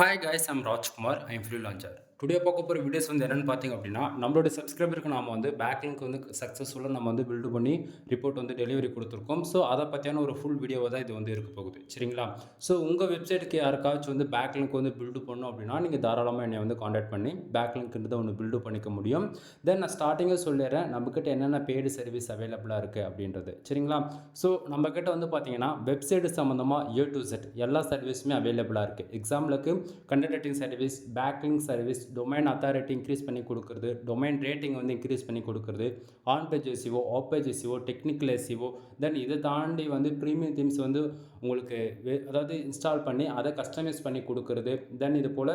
Hi guys, I'm Rajkumar. I'm freelancer. Today பார்க்க போகிற videos வந்து என்னென்னு பார்த்தீங்க அப்படின்னா, நம்மளோட சப்ஸ்கிரைபருக்கு நாம வந்து பேக்லிங்க் வந்து சக்ஸஸ்ஃபுல்லாக நம்ம வந்து பில்டு பண்ணி ரிப்போர்ட் வந்து டெலிவரி கொடுத்துருக்கோம். ஸோ அதை பற்றியான ஒரு ஃபுல் வீடியோவை தான் இது வந்து இருக்க போகுது. சரிங்களா? ஸோ உங்கள் வெப்சைட்டுக்கு யாருக்காச்சும் வந்து பேக்லிங்க் வந்து பில்டு பண்ணணும் அப்படின்னா, நீங்கள் தாராளமாக என்னை வந்து காண்டாக்ட் பண்ணி பேக்லிங்க்ன்றதை ஒன்று பில்டு பண்ணிக்க முடியும். தென் நான் ஸ்டார்டிங்கே சொல்லிடுறேன், நம்மக்கிட்ட என்னென்ன பெய்டு சர்வீஸ் அவைலபிளாக இருக்குது அப்படின்றது. சரிங்களா? ஸோ நம்மக்கிட்ட வந்து பார்த்தீங்கன்னா வெப்சைட்டு சம்மந்தமாக ஏ டு Z எல்லா சர்வீஸுமே அவைலபிளாக இருக்குது. எக்ஸாம்பிளுக்கு content writing service, backlink service, domain authority increase பண்ணி கொடுக்குறது, டொமைன் ரேட்டிங் வந்து இன்க்ரீஸ் பண்ணி கொடுக்குறது, on page SEO, off page SEO, technical SEO, then இதை தாண்டி வந்து ப்ரீமியம் தீம்ஸ் வந்து உங்களுக்கு அதாவது இன்ஸ்டால் பண்ணி அதை கஸ்டமைஸ் பண்ணி கொடுக்குறது. தென் இது போல்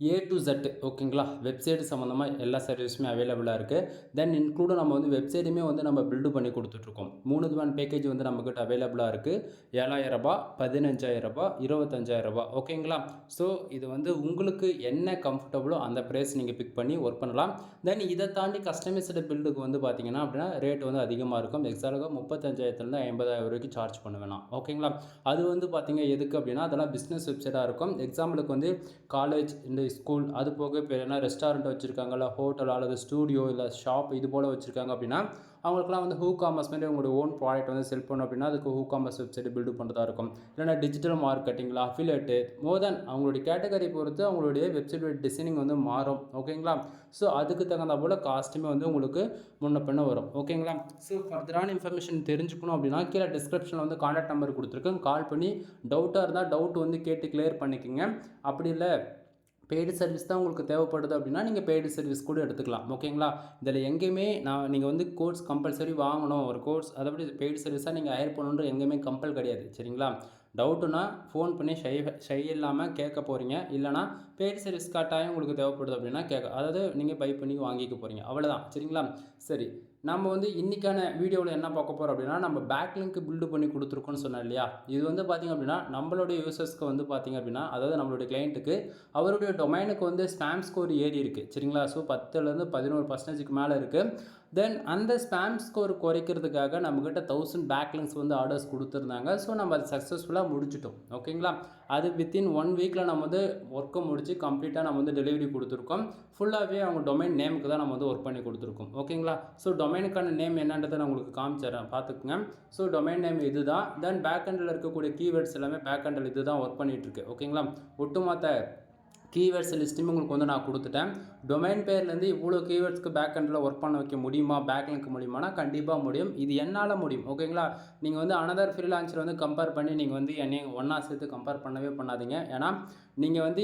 ஏ டு Z ஓகேங்களா, வெப்சைட் சம்மந்தமாக எல்லா சர்வீஸுமே அவைலபிளாக இருக்குது. தென் இன்க்ளூடும் நம்ம வந்து வெப்சைட்டுமே வந்து நம்ம பில்டு பண்ணி கொடுத்துட்ருக்கோம். 3 விதமான பேக்கேஜ் வந்து நம்மக்கிட்ட அவைலபிளாக இருக்குது. ரூ. 7,000, ரூ. 15,000, ரூ. 25,000 ஓகேங்களா. ஸோ இது வந்து உங்களுக்கு என்ன கம்ஃபர்டபுளோ அந்த ப்ரைஸ் நீங்கள் பிக் பண்ணி ஒர்க் பண்ணலாம். தென் இதை தாண்டி கஸ்டமைஸ்டு பில்டுக்கு வந்து பார்த்தீங்கன்னா அப்படின்னா ரேட் வந்து அதிகமாக இருக்கும். எக்ஸாம்பிளாக 35,000 50,000 வரைக்கும் சார்ஜ் பண்ண வேணாம் ஓகேங்களா. அது வந்து பார்த்தீங்க எதுக்கு அப்படின்னா அதெல்லாம் பிஸ்னஸ் வெப்சைட்டாக இருக்கும். எக்ஸாம்பிளுக்கு வந்து காலேஜ், இந்த ஸ்கூல், அது போக இப்போ என்ன ரெஸ்டாரண்ட் வச்சுருக்காங்க, இல்லை ஹோட்டல் அல்லது ஸ்டூடியோ இல்லை ஷாப் இது போல் வச்சுருக்காங்க அப்படின்னா அவங்களுக்குலாம் வந்து ஹூ காமர்ஸ் மாதிரி உங்களோட ஓன் ப்ராடக்ட் வந்து செல் பண்ணணும் அப்படின்னா அதுக்கு ஹூ காமர்ஸ் வெப்சைட் பில்டு பண்ணுறதா இருக்கும். இல்லைனா டிஜிட்டல் மார்க்கெட்டிங்கில் அஃபிலேட்டு மோர் தென் அவங்களுடைய கேட்டகரி பொறுத்து அவங்களுடைய வெப்சைட்டோட டிசைனிங் வந்து மாறும் ஓகேங்களா. ஸோ அதுக்கு தகுந்த போல் காஸ்ட்டுமே வந்து உங்களுக்கு முன்ன பின்ன வரும் ஓகேங்களா. ஸோ ஃபர்தரான இன்ஃபர்மேஷன் தெரிஞ்சுக்கணும் அப்படின்னா கீழே டிஸ்கிரிப்ஷனில் வந்து கான்டாக்ட் நம்பர் கொடுத்துருக்கேன். கால் பண்ணி டவுட்டாக இருந்தால் டவுட் வந்து கேட்டு கிளியர் பண்ணிக்கோங்க. அப்படி இல்லை பெய்டு சர்வீஸ் தான் உங்களுக்கு தேவைப்படுது அப்படின்னா நீங்கள் பெய்டு சர்வீஸ் கூட எடுத்துக்கலாம் ஓகேங்களா. இதில் எங்கேயுமே நீங்கள் வந்து கோர்ஸ் கம்பல்சரி வாங்கணும், ஒரு கோர்ஸ் அதைப்படி பெய்டு சர்வீஸாக நீங்கள் ஹையர் பண்ணணுன்ற எங்கேயுமே கம்பல் கிடையாது. சரிங்களா? டவுட்டுனா ஃபோன் பண்ணி ஷை இல்லாமல் கேட்க போகிறீங்க. இல்லைனா பெய்டு சர்வீஸ் கட்டாயம் உங்களுக்கு தேவைப்படுது அப்படின்னா அதாவது நீங்கள் பை பண்ணி வாங்கிக்க போகிறீங்க, அவ்வளோதான். சரிங்களா? சரி, நம்ம வந்து இன்றைக்கான வீடியோவில் என்ன பார்க்க போகிறோம் அப்படின்னா, நம்ம பேக்லிங்க் பில்டு பண்ணி கொடுத்துருக்கோன்னு சொன்னேன் இல்லையா. இது வந்து பார்த்திங்க அப்படின்னா நம்மளுடைய யூசர்ஸ்க்கு வந்து பார்த்திங்க அப்படின்னா அதாவது நம்மளுடைய கிளைண்ட்டுக்கு அவருடைய டொமைனுக்கு வந்து ஸ்பேம் ஸ்கோர் ஏறி இருக்குது. சரிங்களா? ஸோ 10லேருந்து 11% மேலே இருக்குது. தென் அந்த ஸ்பேம் ஸ்கோர் குறைக்கிறதுக்காக நம்மக்கிட்ட 1000 பேக்லிங்க்ஸ் வந்து ஆர்டர்ஸ் கொடுத்துருந்தாங்க. ஸோ நம்ம அது சக்ஸஸ்ஃபுல்லாக முடிச்சிட்டோம் ஓகேங்களா. அது வித்தின் 1 வீக்கில் நம்ம வந்து ஒர்க்கை முடித்து கம்ப்ளீட்டாக நம்ம வந்து டெலிவரி கொடுத்துருக்கோம். ஃபுல்லாகவே அவங்க டொமைன் நேமுக்கு தான் நம்ம வந்து ஒர்க் பண்ணி கொடுத்துருக்கோம் ஓகேங்களா. ஸோ டொமைனுக்கான நேம் என்னன்றதை நான் உங்களுக்கு காமிச்சிடறேன், பார்த்துக்குங்க. ஸோ டொமைன் நேம் இது தான். தென் பேக் எண்டில் இருக்கக்கூடிய கீவேர்ட்ஸ் எல்லாமே பேக் எண்டில் இது தான் ஒர்க் பண்ணிகிட்ருக்கு ஓகேங்களா. ஒட்டுமொத்த கீவேர்ட்ஸ் லிஸ்ட்டுமே உங்களுக்கு வந்து நான் கொடுத்துட்டேன். டொமைன் பேர்லேருந்து இவ்வளோ கீவேர்ட்ஸ்க்கு பேக் எண்டில் ஒர்க் பண்ண வைக்க முடியுமா, பேக்லிங்க் முடியுமானா கண்டிப்பாக முடியும். இது என்னால் முடியும் ஓகேங்களா. நீங்கள் வந்து அனதர் ஃப்ரீலான்சர் வந்து கம்பேர் பண்ணி நீங்கள் வந்து என்னையும் ஒன்றா சேர்த்து கம்பேர் பண்ணவே பண்ணாதீங்க. ஏன்னா நீங்கள் வந்து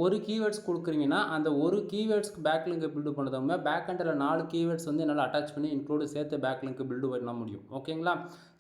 ஒரு கீவேர்ட்ஸ் கொடுக்குறீங்கன்னா அந்த ஒரு கீவேர்ட்ஸ்க்கு பேக்லிங்க் பில்டு பண்ணுறவங்க பேக் எண்டில் 4 கீவேர்ட்ஸ் வந்து என்னால் அட்டாச் பண்ணி இன்க்ளூடு சேர்த்து பேக்லிங்க் பில்டு பண்ண முடியும் ஓகேங்களா.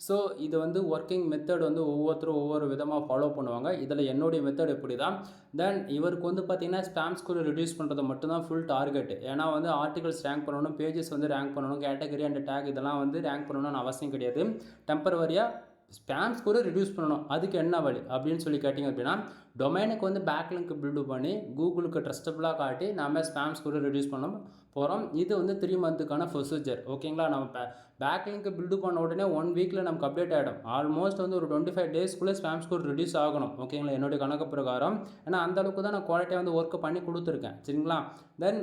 ஸோ இது வந்து ஒர்க்கிங் மெத்தட் வந்து ஒவ்வொருத்தரும் ஒவ்வொரு விதமாக ஃபாலோ பண்ணுவாங்க. இதில் என்னுடைய மெத்தட் எப்படி தான். தென் இவருக்கு வந்து பார்த்தீங்கன்னா ஸ்பேம் ஸ்கோர் ரெடியூஸ் பண்ணுறது மட்டும்தான் ஃபுல் டார்கெட். ஏன்னா வந்து ஆர்டிகல்ஸ் ரேங்க் பண்ணணும், பேஜஸ் வந்து ரேங்க் பண்ணணும், கேட்டகரி அண்ட் டேக் இதெல்லாம் வந்து ரேங்க் பண்ணணும்னு அவசியம் கிடையாது. டெம்பரவரியாக ஸ்பேம் ஸ்கோரை ரெடியூஸ் பண்ணணும். அதுக்கு என்ன வழி அப்படின்னு சொல்லி கேட்டிங்க அப்படின்னா டொமைனுக்கு வந்து பேக்லிங்க் பில்டு பண்ணி கூகுளுக்கு ட்ரஸ்டபுளாக காட்டி நம்ம ஸ்பேம் ஸ்கோரை ரெடியூஸ் பண்ண போகிறோம். இது வந்து 3 மந்த்துக்கான ப்ரொசீஜர் ஓகேங்களா. நம்ம பேக்லிங்க் பில்டு பண்ண உடனே 1 வீக்கில் நமக்கு அப்டேட் ஆகிடும். ஆல்மோஸ்ட் வந்து ஒரு 25 டேஸ்க்குள்ளே ஸ்பேம் ஸ்கோர் ரெடியூஸ் ஆகணும் ஓகேங்களா, என்னுடைய கணக்கு பிரகாரம். ஏன்னா அந்தளவுக்கு தான் நான் குவாலிட்டியாக வந்து ஒர்க்கு பண்ணி கொடுத்துருக்கேன். சரிங்களா? தென்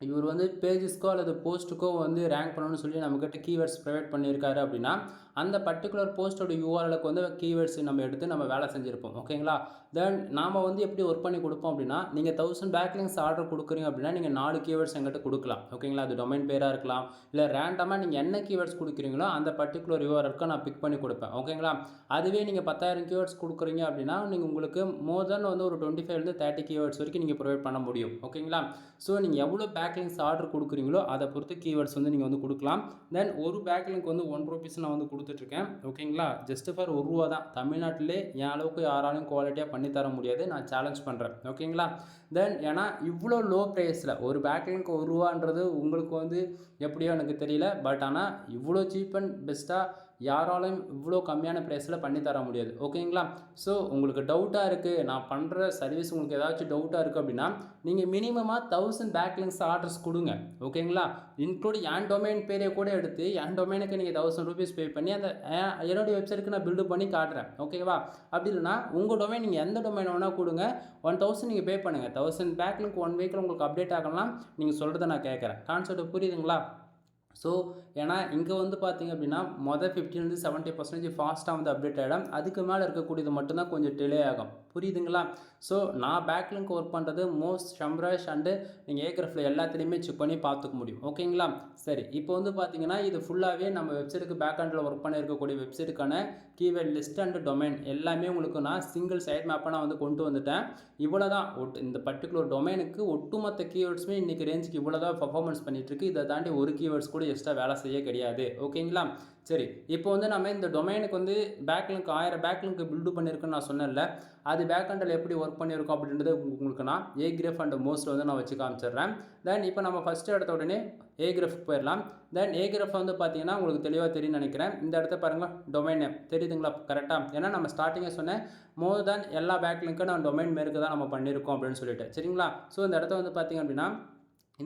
இவர் வந்து பேஜஸ்க்கோ அல்லது போஸ்ட்டுக்கோ வந்து ரேங்க் பண்ணணும்னு சொல்லி நம்மக்கிட்ட கீவேர்ட்ஸ் ப்ரொவைட் பண்ணியிருக்காரு அப்படின்னா அந்த பர்டிகுலர் போஸ்ட்டோட யூஆர்எலுக்கு வந்து கீவேர்ட்ஸ் நம்ம எடுத்து நம்ம வேலை செஞ்சுருப்போம் ஓகேங்களா. தென் நாம் வந்து எப்படி ஒர்க் பண்ணி கொடுப்போம் அப்படின்னா நீங்கள் 1000 பேக்லிங்க்ஸ் ஆர்டர் கொடுக்குறீங்க அப்படின்னா நீங்கள் 4 கீவேர்ட்ஸ் எங்கிட்ட கொடுக்கலாம் ஓகேங்களா. அது டொமைன் பேராக இருக்கலாம், இல்லை ரேண்டமாக நீங்கள் என்ன கீவேர்ட்ஸ் கொடுக்குறீங்களோ அந்த பர்டிகுலர் யூஆர்எலுக்கு நான் பிக் பண்ணி கொடுப்பேன் ஓகேங்களா. அதுவே நீங்கள் 10,000 கீவேர்ட்ஸ் கொடுக்குறீங்க அப்படின்னா நீங்கள் உங்களுக்கு மோர் தென் வந்து ஒரு 25லேருந்து 30 கீவேர்ட்ஸ் வரைக்கும் நீங்கள் ப்ரொவைட் பண்ண முடியும் ஓகேங்களா. ஸோ நீங்கள் எவ்வளோ பேக்லிங்க்ஸ் ஆர்டர் கொடுக்குறீங்களோ அதை பொறுத்து கீவேர்ட்ஸ் வந்து நீங்கள் வந்து கொடுக்கலாம். தென் ஒரு பேக்லிங்க் வந்து 1 ரூபீஸ் நான் வந்து கொடுத்துட்ருக்கேன் ஓகேங்களா. ஜஸ்ட் ஃபார் ₹1 தான். தமிழ்நாட்டிலே என் அளவுக்கு யாராலையும் குவாலிட்டியாக பண்ணித்தர முடியாது, நான் சேலஞ்ச் பண்ணுறேன் ஓகேங்களா. தென் ஏன்னா இவ்வளோ லோ ப்ரைஸில் ஒரு பேக்லிங்க் ₹1 உங்களுக்கு வந்து எப்படியோ எனக்கு தெரியல. பட் ஆனால் இவ்வளோ சீப் அண்ட் பெஸ்ட்டாக யாராலும் இவ்வளோ கம்மியான ப்ரைஸில் பண்ணி தர முடியாது. ஓகேங்களா? ஸோ உங்களுக்கு டவுட்டாக இருக்குது, நான் பண்ணுற சர்வீஸ் உங்களுக்கு ஏதாச்சும் டவுட்டாக இருக்குது அப்படின்னா நீங்கள் மினிமமாக 1000 பேக்லிங்க்ஸ் ஆர்டர்ஸ் கொடுங்க. ஓகேங்களா? இன்க்ளூட் என் டொமைன் பேரை கூட எடுத்து என் டொமைனுக்கு நீங்கள் ₹1000 பே பண்ணி அந்த என்னுடைய வெப்சைட்டுக்கு நான் பில்டு பண்ணி காட்டுறேன். ஓகேவா? அப்படி இல்லைனா உங்கள் டொமைன் நீங்கள் எந்த டொமைன் வேணால் கொடுங்க, 1000 நீங்கள் பே பண்ணுங்கள். 1000 பேக்லிங்க் 1 வீக்கில் உங்களுக்கு அப்டேட் ஆகலாம். நீங்கள் சொல்கிறத நான் கேட்குறேன். கான்செப்ட் புரியுதுங்களா? ஸோ ஏன்னா இங்கே வந்து பார்த்திங்க அப்படின்னா 15 70% ஃபாஸ்ட்டாக வந்து அப்டேட் ஆகிடும். அதுக்கு மேலே இருக்கக்கூடியது மட்டும்தான் கொஞ்சம் டிலே ஆகும். புரியுதுங்களா? ஸோ நான் பேக்லிங்க் ஒர்க் பண்ணுறது மோஸ்ட் ஷம்ராஷ் அண்டு நீங்கள் ஏக்ரஃபில் எல்லாத்துலேயுமே செக் பண்ணி பார்த்துக்க முடியும். ஓகேங்களா? சரி, இப்போ வந்து பார்த்திங்கன்னா இது ஃபுல்லாகவே நம்ம வெப்சைட்டுக்கு பேக்ஹண்டில் ஒர்க் பண்ணியிருக்கக்கூடிய வெப்சைட்டுக்கான கீவேர்ட் லிஸ்ட் அண்டு டொமைன் எல்லாமே உங்களுக்கு நான் சிங்கிள் சைட் மேப்பை நான் வந்து கொண்டு வந்துட்டேன். இவ்வளோ தான் இந்த பர்டிகுலர் டொமைனுக்கு ஒட்டுமொத்த கீவேர்ட்ஸுமே இன்றைக்கி ரேஞ்சுக்கு இவ்வளோ தான் பர்ஃபார்மன்ஸ் பண்ணிகிட்ருக்கு. இதை தாண்டி ஒரு கீவேர்ட்ஸ் கூட எக்ஸ்ட்ரா வேலை செய்ய கிடையாது. ஓகேங்களா? சரி, இப்போ வந்து நம்ம இந்த டொமைனுக்கு வந்து பேக்லிங்க் 1000 பேக்லிங்க் பில்டு பண்ணியிருக்குன்னு நான் சொன்னேன்ல, அது பேக்ஹண்டில் எப்படி ஒர்க் பண்ணியிருக்கோம் அப்படின்றது உங்களுக்கு நான் ஏக்ரஃப் அண்ட் மோஸ்ட்டில் வந்து நான் வச்சு காமிச்சிடுறேன். தென் இப்போ நம்ம ஃபஸ்ட்டு எடுத்த உடனே ஏக்ரஃப்க்கு போயிடலாம். தென் ஏக்ரஃப் வந்து பார்த்தீங்கன்னா உங்களுக்கு தெளிவாக தெரியும்னு நினைக்கிறேன். இந்த இடத்த பாருங்கள், டொமைன் நேம் தெரியுதுங்களா கரெக்டாக? ஏன்னா நம்ம ஸ்டார்டிங்கே சொன்னேன் மோர் தேன் எல்லா பேக்லிங்க்கும் நான் டொமைன் மேற்கு தான் நம்ம பண்ணியிருக்கோம் அப்படின்னு சொல்லிட்டு. சரிங்களா? ஸோ இந்த இடத்த வந்து பார்த்திங்க அப்படின்னா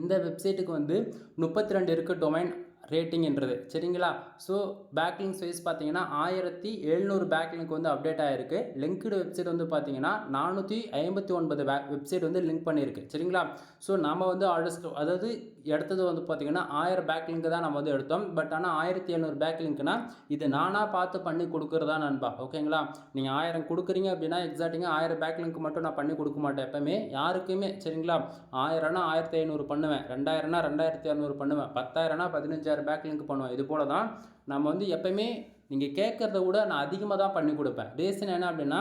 இந்த வெப்சைட்டுக்கு வந்து 32 இருக்குது டொமைன் ரேட்டிங்ன்றது. சரிங்களா? ஸோ பேக்லிங்க்ஸ் வைஸ் பார்த்தீங்கன்னா 1700 பேக்லிங்க் வந்து அப்டேட் ஆகிருக்கு. லிங்க்டு வெப்சைட் வந்து பார்த்தீங்கன்னா 459 வெப்சைட் வந்து லிங்க் பண்ணியிருக்கு. சரிங்களா? ஸோ நம்ம வந்து ஆர்டர்ஸ் அதாவது எடுத்தது வந்து பார்த்தீங்கன்னா 1000 பேக்லிங்க் தான் நம்ம வந்து எடுத்தோம். பட் ஆனால் 1700 பேக்லிங்க்னா இது நானாக பார்த்து பண்ணி கொடுக்குறதா நண்பா. ஓகேங்களா? நீங்கள் 1000 கொடுக்குறீங்க அப்படின்னா எக்ஸாக்டிங்காக 1000 பேக்லிங்க் மட்டும் நான் பண்ணி கொடுக்க மாட்டேன் எப்பவுமே யாருக்குமே. சரிங்களா? 1000னா 1500 பண்ணுவேன், 2000னா 2200 பண்ணுவேன், 10,000னா 15,000 பேக்லிங்க் பண்ணுவேன். இது போல தான் நம்ம வந்து எப்பயுமே நீங்கள் கேட்குறத விட நான் அதிகமாக தான் பண்ணி கொடுப்பேன். ரீசன் என்ன அப்படின்னா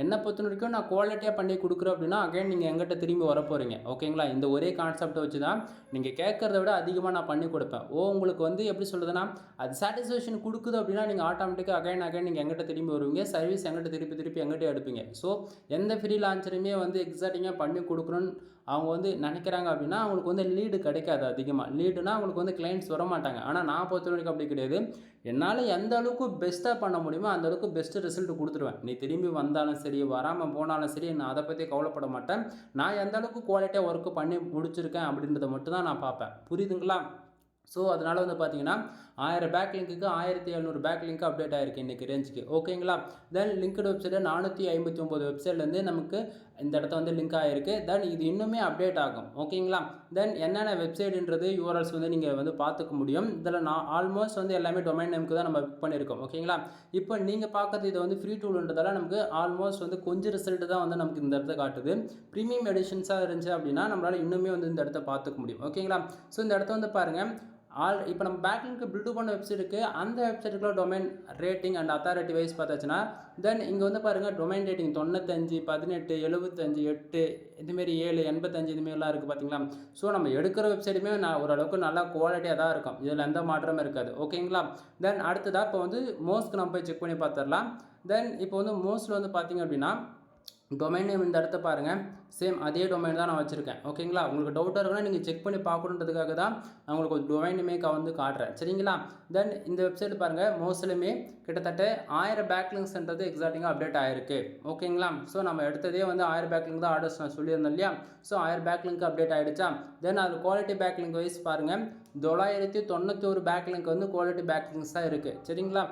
என்னை பொறுத்த வரைக்கும் நான் குவாலிட்டியாக பண்ணி கொடுக்குறேன் அப்படின்னா அகைன் நீங்கள் எங்கிட்ட திரும்பி வர போகிறீங்க. ஓகேங்களா? இந்த ஒரே கான்செப்டை வச்சு தான் நீங்கள் கேட்குறத விட அதிகமாக நான் பண்ணி கொடுப்பேன். உங்களுக்கு வந்து எப்படி சொல்கிறதுனா அது சாட்டிஸ்ஃபேக்ஷன் கொடுக்குது அப்படின்னா நீங்கள் ஆட்டோமேட்டிக்காக அகைன் நீங்கள் எங்கிட்ட திரும்பி வருவீங்க. சர்வீஸ் எங்கிட்ட திருப்பி எங்கிட்ட எடுப்பீங்க. ஸோ எந்த ஃப்ரீ லான்ச்சருமே வந்து எக்ஸாக்டிங்காக பண்ணி கொடுக்கணும்னு அவங்க வந்து நினைக்கிறாங்க அப்படின்னா அவங்களுக்கு வந்து லீடு கிடைக்காது. அதிகமாக லீடுனா அவங்களுக்கு வந்து கிளைண்ட்ஸ் வர மாட்டாங்க. ஆனால் நான் பொறுத்த வரைக்கும் அப்படி கிடையாது. என்னால் எந்த அளவுக்கு பெஸ்ட்டாக பண்ண முடியுமோ அந்த அளவுக்கு பெஸ்ட்டு ரிசல்ட் கொடுத்துருவேன். நீ திரும்பி வந்தாலும் சரி, வராமல் போனாலும் சரி, நான் அதை பற்றி கவலைப்பட மாட்டேன். நான் எந்த அளவுக்கு குவாலிட்டியாக ஒர்க்கு பண்ணி முடிச்சிருக்கேன் அப்படின்றத மட்டும் தான் நான் பார்ப்பேன். புரியுதுங்களா? ஸோ அதனால் வந்து பார்த்தீங்கன்னா 1000 பேக்லிங்க்கு 1700 பேக்லிங்க் அப்டேட் ஆகிருக்கு இன்றைக்கி ரேஞ்சுக்கு. ஓகேங்களா? தென் லிங்க்டு வெப்சைட்டு 459 வெப்சைட்லேருந்து நமக்கு இந்த இடத்த வந்து லிங்க் ஆகிருக்கு. தென் இது இன்னுமே அப்டேட் ஆகும். ஓகேங்களா? தென் என்னென்ன வெப்சைட்ன்றது யூஆர்எல்ஸ் வந்து நீங்கள் வந்து பார்த்துக்க முடியும். இதில் நான் ஆல்மோஸ்ட் வந்து எல்லாமே டொமைன் நேமுக்கு தான் நம்ம புக் பண்ணியிருக்கோம். ஓகேங்களா? இப்போ நீங்கள் பார்க்குறது இது வந்து ஃப்ரீ டூல்ன்றதால நமக்கு ஆல்மோஸ்ட் வந்து கொஞ்சம் ரிசல்ட்டு தான் வந்து நமக்கு இந்த இடத்த காட்டுது. ப்ரீமியம் எடிஷன்ஸாக இருந்துச்சு அப்படின்னா நம்மளால் இன்னுமே வந்து இந்த இடத்த பார்த்துக்க முடியும். ஓகேங்களா? ஸோ இந்த இடத்த வந்து பாருங்கள், இப்போ நம்ம பேக்லிங்க்கு பில்டு பண்ண வெப்சைட்டுக்கு அந்த வெப்சைட்டுக்குள்ள domain rating and authority wise பார்த்தாச்சுன்னா தென் இங்கே வந்து பாருங்கள் டொமைன் ரேட்டிங் 95, 18, 75, 8 இதுமாரி 7, 85 இதுமாரிலாம் இருக்குது பார்த்தீங்களா? ஸோ நம்ம எடுக்கிற வெப்சைட்டுமே நான் ஓரளவுக்கு நல்லா குவாலிட்டியாக தான் இருக்கும். இதில் எந்த மாற்றமும் இருக்காது. ஓகேங்களா? தென் அடுத்ததாக இப்போ வந்து மோஸ்ட்க்கு நம்ம போய் செக் பண்ணி பார்த்துடலாம். தென் இப்போ வந்து மோஸ்ட்டில் வந்து பார்த்திங்க அப்படின்னா டொமைன் நேம் இந்த இடத்த பாருங்கள், சேம் அதே டொமைன் தான் நான் வச்சுருக்கேன். ஓகேங்களா? உங்களுக்கு டவுட்டாக இருக்குன்னா நீங்கள் செக் பண்ணி பார்க்கணுன்றதுக்காக தான் நான் உங்களுக்கு ஒரு டொமைன் நேமே வந்து காட்டுறேன். சரிங்களா? தென் இந்த வெப்சைட் பாருங்கள், மோஸ்ட்லுமே கிட்டத்தட்ட 1000 பேக்லிங்க்ஸ்ன்றது எக்ஸாக்டிங்காக அப்டேட் ஆகிருக்கு. ஓகேங்களா? ஸோ நம்ம எடுத்ததே வந்து 1000 பேக்லிங்க் தான் ஆர்டர்ஸ் நான் சொல்லியிருந்தேன் இல்லையா? ஸோ 1000 பேக்லிங்க் அப்டேட் ஆகிடுச்சா? தென் அது குவாலிட்டி பேக்லிங்க் வைஸ் பாருங்கள், 991 பேக்லிங்க் வந்து குவாலிட்டி பேக்லிங்க்ஸ் தான் இருக்குது. சரிங்களா?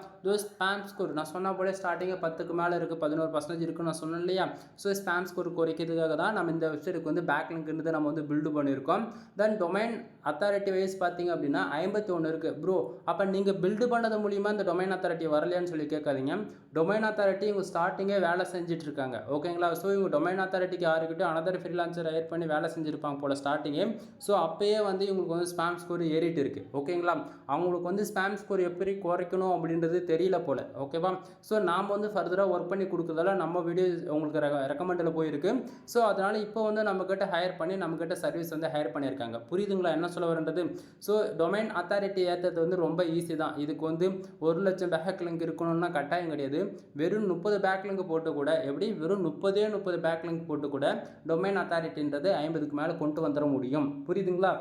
ஸ்பாம் ஸ்கோர் நான் சொன்ன போல ஸ்டார்டிங்கே 10க்கு மேலே இருக்குது, 11% இருக்குன்னு நான் சொன்னேன் இல்லையா? ஸோ ஸ்பாம் ஸ்கோர் குறைக்கிறதுக்காக தான் நம்ம இந்த வெப்சைட்டுக்கு வந்து பேக்லிங்க்ன்றது நம்ம வந்து பில்டு பண்ணியிருக்கோம். தென் டொமைன் அத்தாரிட்டி வைஸ் பார்த்தீங்க அப்படின்னா 51 இருக்குது. ப்ரோ அப்போ நீங்கள் பில்டு பண்ணது மூலிமா இந்த டொமைன் அத்தாரிட்டி வரலையான்னு சொல்லி கேட்காதீங்க. டொமைன் அத்தாரிட்டி இவங்க ஸ்டார்டிங்கே வேலை செஞ்சுட்டு இருக்காங்க. ஓகேங்களா? ஸோ இவங்க டொமைன் அத்தாரிட்டிக்கு யாருக்கிட்டும் அனதர் ஃப்ரீலான்சர் ஹையர் பண்ணி வேலை செஞ்சுருப்பாங்க போல் ஸ்டார்டிங்கே. ஸோ அப்போயே வந்து இவங்களுக்கு வந்து ஸ்பாம் ஸ்கோர் ஏறிட்டு இருக்குது. ஓகேங்களா? அவங்களுக்கு வந்து ஸ்பாம் ஸ்கோர் எப்படி குறைக்கணும் அப்படின்றது தெரியல போல். ஓகேவா? ஸோ நாம் வந்து ஃபர்தராக ஒர்க் பண்ணி கொடுக்குறதால நம்ம வீடியோ உங்களுக்கு ரெக்கமெண்டில் போயிருக்கு. ஸோ அதனால் இப்போ வந்து நம்மக்கிட்ட ஹையர் பண்ணி நம்மக்கிட்ட சர்வீஸ் வந்து ஹையர் பண்ணியிருக்காங்க. புரியுதுங்களா என்ன சொல்ல வரன்றது? ஸோ டொமைன் அத்தாரிட்டி ஏற்றது வந்து ரொம்ப ஈஸி தான். இதுக்கு வந்து 1,00,000 பேக்லிங்க் இருக்கணும்னா கட்டாயம் கிடையாது. வெறும் 30 பேக்லிங்க் போட்டு கூட எப்படி வெறும் 30 பேக்லிங்க் போட்டு கூட டொமைன் அத்தாரிட்டின்றது 50க்கு மேலே கொண்டு வந்துட முடியும். புரியுதுங்களா?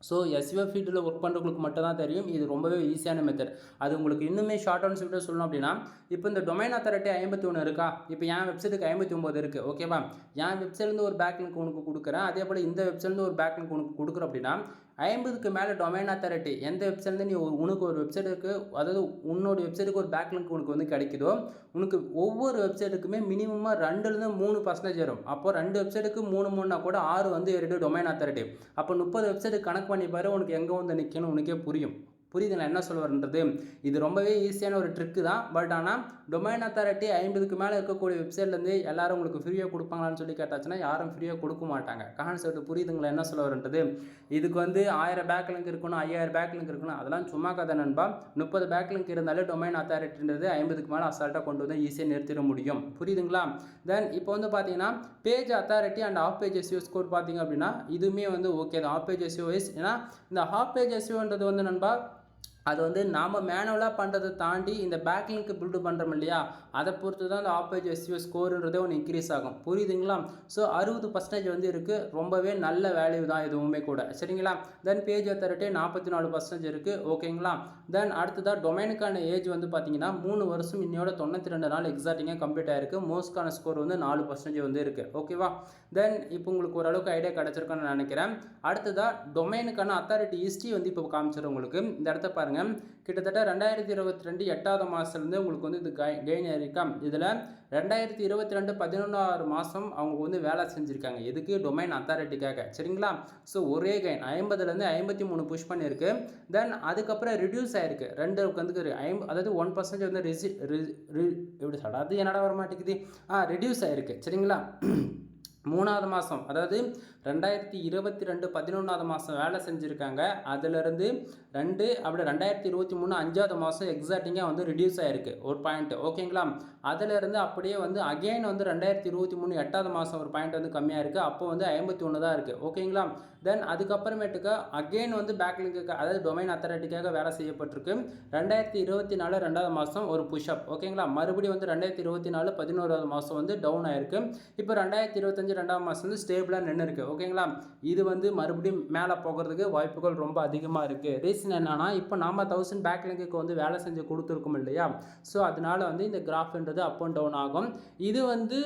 ஸோ எஸ்இஓ ஃபீல்டில் ஒர்க் பண்ணுறவங்களுக்கு மட்டும் தான் தெரியும். இது ரொம்பவே ஈஸியான மெத்தட். அது உங்களுக்கு இன்னுமே ஷார்ட் அண்ட் ஸ்வீட்டாக சொல்லணும் அப்படின்னா, இப்போ இந்த டொமைன் அத்தாரிட்டி 51 இருக்கா? இப்போ என் வெப்சைட்டுக்கு 59 இருக்குது. ஓகேவா? என் வெப்சைட்லேருந்து ஒரு பேக் லிங்க் உனக்கு கொடுக்குறேன். அதே போல் இந்த வெப்சைட்லேருந்து ஒரு பேக் லிங்க் உனக்கு கொடுக்குறோம் அப்படின்னா, 50க்கு மேலே டொமைன் அத்தாரிட்டி எந்த வெப்சைட்லேருந்து நீ உனக்கு ஒரு வெப்சைட்டுக்கு, அதாவது உன்னோட வெப்சைட்டுக்கு ஒரு பேக் லிங்க் உனக்கு வந்து கிடைக்குதோ, உனக்கு ஒவ்வொரு வெப்சைட்டுக்குமே மினிமமாக 2லேருந்து 3% வரும். அப்போ 2 வெப்சைட்டுக்கு 3 கூட 6 வந்து ஏறிடும் டொமைன் அத்தாரிட்டி. அப்போ 30 வெப்சைட்டுக்கு கணக்கு பண்ணி பாரு, உனக்கு எங்கே வந்து நிற்கணும் உனக்கே புரியும். புரியுது நான் என்ன சொல்ல வரேன்றது. இது ரொம்பவே ஈஸியான ஒரு ட்ரிக்கு தான். பட் ஆனால் டொமைன் அத்தாரிட்டி 50க்கு மேலே இருக்கக்கூடிய வெப்சைட்லேருந்து எல்லாரும் உங்களுக்கு ஃப்ரீயாக கொடுப்பாங்களான்னு சொல்லி கேட்டாச்சுன்னா யாரும் ஃப்ரீயாக கொடுக்க மாட்டாங்க. கான்செப்ட் புரியுதுங்களா என்ன சொல்ல வரேன்றது. இதுக்கு வந்து 1000 பேக் லிங்க் இருக்கணும், 5000 பேக் லிங்க் இருக்கணும், அதெல்லாம் சும்மா கதை நண்பா. 30 பேக் லிங்க் இருந்தாலே டொமைன் அத்தாரிட்டின்றது 50க்கு மேலே அசால்ட்டாக கொண்டு வந்து ஈஸியாக நிறுத்திட முடியும். புரியுதுங்களா? தென் இப்போ வந்து பார்த்தீங்கன்னா page authority and half page SEO score பார்த்தீங்க அப்படின்னா இதுவுமே வந்து ஓகே தான். ஆஃப் பேஜ் எஸ்இஓ வைஸ், ஏன்னா இந்த ஆஃப் பேஜ் எஸ்இஓன்றது வந்து நண்பா அது வந்து நாம் மேனுவலாக பண்ணுறதை தாண்டி இந்த பேக் லிங்க் பில்டு பண்ணுறோம் இல்லையா, அதை பொறுத்து தான் அந்த ஆஃப் பேஜ் எஸ்இஓ ஸ்கோருன்றதே ஒன்று இன்க்ரீஸ் ஆகும். புரியுதுங்களா? ஸோ 60% வந்து இருக்குது. ரொம்பவே நல்ல வேல்யூ தான் இதுவுமே கூட. சரிங்களா? தென் பேஜ் அத்தாரிட்டி 44% இருக்குது. ஓகேங்களா? தென் அடுத்ததாக டொமைனுக்கான ஏஜ் வந்து பார்த்தீங்கன்னா 3 வருஷம் இன்னையோட 92 நாள் எக்ஸாக்டிங்காக கம்ப்ளீட் ஆயிருக்கு. மோஸ்ட்கான ஸ்கோர் வந்து 4% வந்து இருக்குது. ஓகேவா? தென் இப்போ உங்களுக்கு ஓரளவுக்கு ஐடியா கிடச்சிருக்குன்னு நினைக்கிறேன். அடுத்ததாக டொமைனுக்கான அத்தாரிட்டி ஹிஸ்ட்ரி வந்து இப்போ காமிச்சிடும் உங்களுக்கு. இந்த இடத்த பாருங்கள். கிட்டத்தட்ட 2022 8வது மாதத்துலேருந்து உங்களுக்கு வந்து இது கெயின் ஆயிருக்கா. இதில் 2022 11வது மாதம் அவங்க வந்து வேலை செஞ்சுருக்காங்க. எதுக்கு? டொமைன் அத்தாரிட்டிக்காக. சரிங்களா? ஸோ ஒரே கெயின் 50லேருந்து 53 புஷ் பண்ணியிருக்கு. தென் அதுக்கப்புறம் ரிடியூஸ் ஆயிருக்கு 2 வந்து அதாவது 1% வந்து எப்படி சொல்ல, அது என்னடா வர மாட்டேங்குது, ரிடியூஸ் ஆயிருக்கு. சரிங்களா? 3வது மாதம், அதாவது 2022 11வது மாதம் வேலை செஞ்சுருக்காங்க. அதிலிருந்து 2 அப்படி 2023 5வது மாதம் எக்ஸாக்டிங்காக வந்து ரிடியூஸ் ஆகிருக்கு ஒரு பாயிண்ட். ஓகேங்களா? அதிலிருந்து அப்படியே வந்து அகெயின் வந்து 2023 8வது மாதம் ஒரு பாயிண்ட் வந்து கம்மியாக இருக்குது. அப்போ வந்து 51 தான் இருக்குது. ஓகேங்களா? தென் அதுக்கப்புறமேட்டுக்கு அகெயின் வந்து பேக் லிங்க்கு, அதாவது டொமைன் அத்தாரிட்டிக்காக வேலை செய்யப்பட்டிருக்கு. 2024 2வது மாதம் ஒரு புஷ்அப். ஓகேங்களா? மறுபடியும் வந்து 2024 11வது மாதம் வந்து டவுன் ஆயிருக்கு. இப்போ 2025 2வது மாதம் வந்து ஸ்டேபிளாக நின்று இருக்கு. ஓகேங்களா? இது வந்து மறுபடியும் மேலே போகிறதுக்கு வாய்ப்புகள் ரொம்ப அதிகமாக இருக்குது. ரீசன் என்னன்னா, இப்போ நாம 1000 பேக் லிங்க்கு வந்து வேலை செஞ்சு கொடுத்துருக்கோம் இல்லையா, ஸோ அதனால வந்து இந்த கிராஃப்ன்றது அப் அண்ட் டவுன் ஆகும். இது வந்து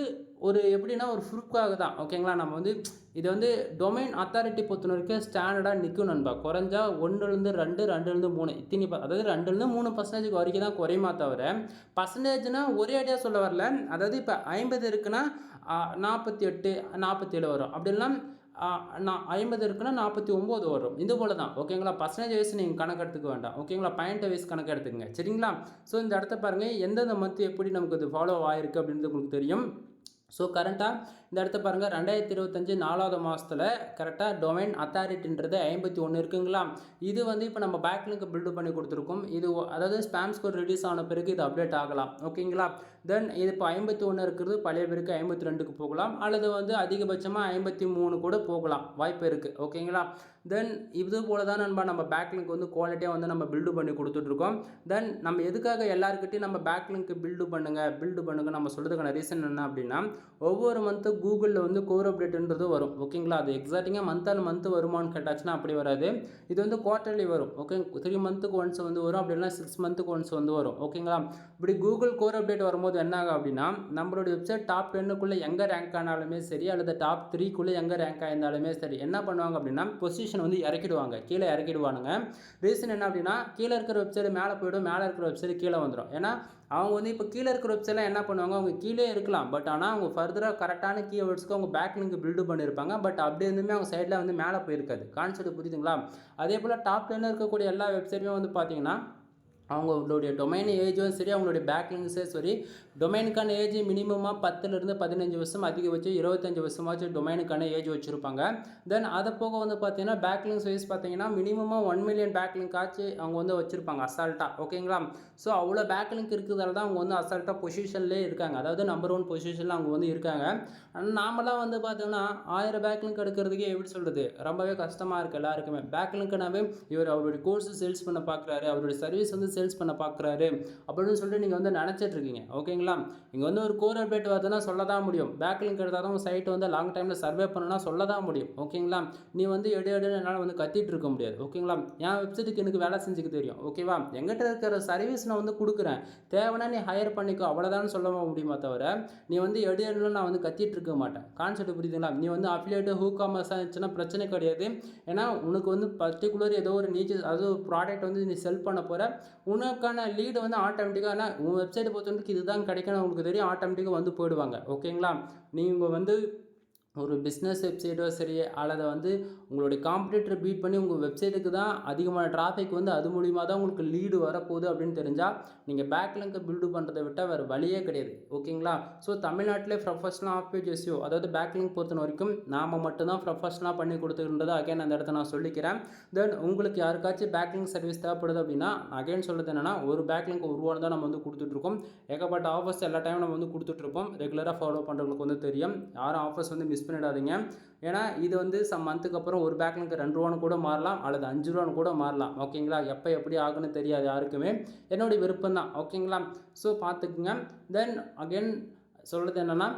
ஒரு எப்படின்னா ஒரு ஃப்ரூக்காக தான். ஓகேங்களா? நம்ம வந்து இது வந்து டொமைன் அத்தாரிட்டி பொறுத்த வரைக்கும் ஸ்டாண்டர்டாக நிற்கும் நண்பா. குறைஞ்சா 1லேருந்து 2 2லேருந்து 3 இத்தனி, அதாவது 2லேருந்து 3% வரைக்கும் தான் குறையுமா தவிர, பர்சன்டேஜ்னா ஒரே ஐடியா சொல்ல வரல. அதாவது இப்போ 50 இருக்குன்னா 48 47 வரும். அப்படிலாம் 50 இருக்குன்னா 49 வரும். இது போல தான். ஓகேங்களா? பர்சன்டேஜ் வைஸ் நீங்கள் கணக்கு எடுத்துக்க வேண்டாம். ஓகேங்களா? பாயிண்ட் வைஸ் கணக்கு எடுத்துக்கங்க. சரிங்களா? ஸோ இந்த இடத்த பாருங்கள், எந்தெந்த மந்த் எப்படி நமக்கு இது ஃபாலோ ஆகிருக்கு அப்படின்றது உங்களுக்கு தெரியும். ஸோ கரெக்டாக இந்த இடத்த பாருங்கள், 2025 4வது மாதத்தில் கரெக்டாக டொமைன் அத்தாரிட்டின்றது 51 இருக்குங்களா. இது வந்து இப்போ நம்ம பேக் லிங்க் பில்டு பண்ணி கொடுத்துருக்கோம். இது அதாவது ஸ்பாம் ஸ்கோர் ரிலீஸ் ஆன பிறகு இது அப்டேட் ஆகலாம். ஓகேங்களா? தென் இது இப்போ 51 இருக்கிறது பழைய பேருக்கு 52க்கு போகலாம், அல்லது வந்து அதிகபட்சமாக 53 கூட போகலாம், வாய்ப்பு இருக்குது. ஓகேங்களா? தென் இது போல தான் நண்பா நம்ம பேக் லிங்க் வந்து குவாலிட்டியாக வந்து நம்ம பில்டு பண்ணி கொடுத்துட்ருக்கோம். தென் நம்ம எதுக்காக எல்லாருக்கிட்டையும் நம்ம பேக் லிங்க் பில்டு பண்ணுங்கள் நம்ம சொல்கிறதுக்கான ரீசன் என்ன அப்படின்னா, ஒவ்வொரு மந்த்து கூகுளில் வந்து கோர் அப்டேட்ன்றது வரும். ஓகேங்களா? அது எக்ஸாக்டிங்காக மந்த் வருமானு கேட்டாச்சுன்னா அப்படி வராது. இது வந்து குவார்ட்டர்லி வரும். ஓகே, 3 மந்த்துக்கு ஒன்ஸ் வந்து வரும், அப்படி இல்லைனா 6 மந்த்துக்கு ஒன்ஸ் வந்து வரும். ஓகேங்களா? இப்படி கூகுள் கோர் அப்டேட் வரும்போது என்ன ஆகும் அப்படின்னா, நம்மளோட வெப்சைட் டாப் 10க்குள்ளே எங்கே ரேங்க் ஆனாலுமே சரி, அல்லது டாப் 3க்குள்ளே எங்கே ரேங்க் ஆயிருந்தாலுமே சரி, என்ன பண்ணுவாங்க அப்படின்னா பொசிஷன் வந்து இறக்கிடுவாங்க, கீழே இறக்கிடுவானுங்க. ரீசன் என்ன அப்படின்னா, கீழே இருக்கிற வெப்சைட் மேலே போய்டும், மேலே இருக்கிற வெப்சைட் கீழே வந்துடும். ஏன்னா அவங்க வந்து இப்போ கீழே இருக்கிற வெப்சைட்லாம் என்ன பண்ணுவாங்க, அவங்க கீழே இருக்கலாம், பட் ஆனால் அவங்க ஃபர்தராக கரெக்டான கீவேர்ட்ஸ்க்கு அவங்க பேக் லிங்க் பில்டு பண்ணியிருப்பாங்க. பட் அப்படி இருந்துமே அவங்க சைடில் வந்து மேலே போயிருக்காது. கான்செப்ட் புரியுதுங்களா? அதே போல் டாப் 10 இருக்கக்கூடிய எல்லா வெப்சைட்டுமே வந்து பார்த்தீங்கன்னா அவங்களுடைய டொமைன் ஏஜும் சரி, அவங்களுடைய பேக் லிங்க்ஸே சரி, டொமைனுக்கான ஏஜ் மினிமமாக 10லேருந்து 15 வருஷம், அதிகபட்சம் 25 வருஷமாச்சும் டொமைனுக்கான ஏஜ் வச்சுருப்பாங்க. தென் அதை போக வந்து பார்த்தீங்கன்னா பேக் லிங்க்ஸ் வைஸ் பார்த்தீங்கன்னா மினிமமாக 1 மில்லியன் பேக் லிங்க் ஆச்சு அவங்க வந்து வச்சுருப்பாங்க அசால்ட்டாக. ஓகேங்களா? ஸோ அவ்வளோ பேக்லிங்க் இருக்கிறதால தான் அவங்க வந்து அசால்ட்டாக பொசிஷன்லேயே இருக்காங்க, அதாவது நம்பர் 1 பொசிஷனில் அவங்க வந்து இருக்காங்க. நாமெல்லாம் வந்து பார்த்தோம்னா 1000 பேக்லிங்க் எடுக்கிறதுக்கே எப்படி சொல்கிறது, ரொம்பவே கஷ்டமாக இருக்குது எல்லாருக்குமே. பேக்லிங்க்னாவே இவர் அவருடைய கோர்ஸ் சேல்ஸ் பண்ண பார்க்குறாரு, அவருடைய சர்வீஸ் வந்து சேல்ஸ் பண்ண பார்க்குறாரு அப்படின்னு சொல்லிட்டு நீங்கள் வந்து நினச்சிட்டு இருக்கீங்க. ஓகேங்களா, இங்கே வந்து ஒரு கோர் அப்டேட் வருதுன்னா சொல்ல தான் முடியும், பேக்லிங்க் எடுத்தால் தான் சைட் வந்து லாங் டைமில் சர்வே பண்ணணும்னா சொல்ல தான் முடியும். ஓகேங்களா, நீ வந்து எடுன்னு என்னால் வந்து கத்திட்டு இருக்க முடியாது. ஓகேங்களா, என் வெப்சைட்டுக்கு எனக்கு வேலை செஞ்சுக்க தெரியும். ஓகேவா, எங்கிட்ட இருக்கிற சர்வீஸ் நான் வந்து கொடுக்குறேன், தேவைன்னா நீ ஹையர் பண்ணிக்கோ, அவ்வளோதான் சொல்ல முடியுமா தவிர நீ வந்து எடுன்னு நான் வந்து கத்திட்டு இருக்க மாட்டேன். கான்செப்ட் புரியுதுங்களா? நீ வந்து அஃபிலியேட்டு ஹூ காமர்ஸாக இருந்துச்சுன்னா பிரச்சனை கிடையாது. ஏன்னா உனக்கு வந்து பர்டிகுலர் ஏதோ ஒரு நீச்சு, அது ஒரு ப்ராடக்ட் வந்து நீ செல் பண்ண போகிற, உனக்கான லீடு வந்து ஆட்டோமேட்டிக்காக உன் வெப்சைட்டை பொறுத்தவரைக்கும் இதுதான் கிடைக்கணும் உங்களுக்கு தெரியும், ஆட்டோமேட்டிக்காக வந்து போயிடுவாங்க. ஓகேங்களா, நீங்கள் வந்து ஒரு பிஸ்னஸ் வெப்சைட்டோ சரி, அல்லது வந்து உங்களுடைய காம்படிட்டரை பீட் பண்ணி உங்கள் வெப்சைட்டுக்கு தான் அதிகமான டிராஃபிக் வந்து அது மூலிமா தான் உங்களுக்கு லீடு வரப்போகுது அப்படின்னு தெரிஞ்சால் நீங்கள் பேக்லிங்கை பில்டு பண்ணுறதை விட்டால் வேறு வழியே கிடையாது. ஓகேங்களா, ஸோ தமிழ்நாட்டிலே ப்ரொஃபஷனல் ஆஃப் பேஜ் எஸ்இஓ, அதாவது பேக்லிங்க் பொறுத்த வரைக்கும் நாம் மட்டும்தான் ப்ரொஃபஷனலாக பண்ணி கொடுத்துருன்றதை அகைன் அந்த இடத்த நான் சொல்லிக்கிறேன். தென் உங்களுக்கு யாருக்காச்சும் பேக்லிங்க் சர்வீஸ் தேவைப்படுது அப்படின்னா அகைன் சொல்கிறது என்னென்னா, ஒரு பேக்லிங்க் உருவானு தான் நம்ம வந்து கொடுத்துட்ருக்கோம். ஏகப்பட்ட ஆஃபர்ஸ் எல்லா டைமும் நம்ம வந்து கொடுத்துட்ருப்போம். ரெகுலராக ஃபாலோ பண்ணுறவங்களுக்கு வந்து தெரியும். யாரும் ஆஃபர்ஸ் வந்து மிஸ் பண்ணிடாதீங்க. ஏன்னா இது வந்து சம் மந்த்துக்கு அப்புறம் ஒரு பேக்லிங்க் 2 ரூபான்னு கூட மாறலாம், அல்லது 5 ரூபான்னு கூட மாறலாம். ஓகேங்களா, எப்போ எப்படி ஆகுன்னு தெரியாது யாருக்குமே, என்னுடைய விருப்பம் தான். ஓகேங்களா, ஸோ பார்த்துக்குங்க. தென் அகெயின் சொல்கிறது என்னென்னா,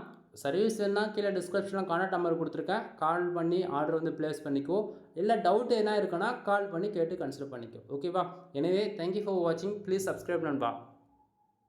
சர்வீஸ் வேணுன்னா கீழே டிஸ்கிரிப்ஷனில் கான்டாக்ட் நம்பர் கொடுத்துருக்கேன், கால் பண்ணி ஆர்டர் வந்து ப்ளேஸ் பண்ணிக்கோ. இல்லை டவுட் என்ன இருக்குன்னா கால் பண்ணி கேட்டு கன்சிடர் பண்ணிக்கோ. ஓகேவா, எனவே தேங்க்யூ ஃபார் வாட்சிங், ப்ளீஸ் சப்ஸ்கிரைப் நண்பா.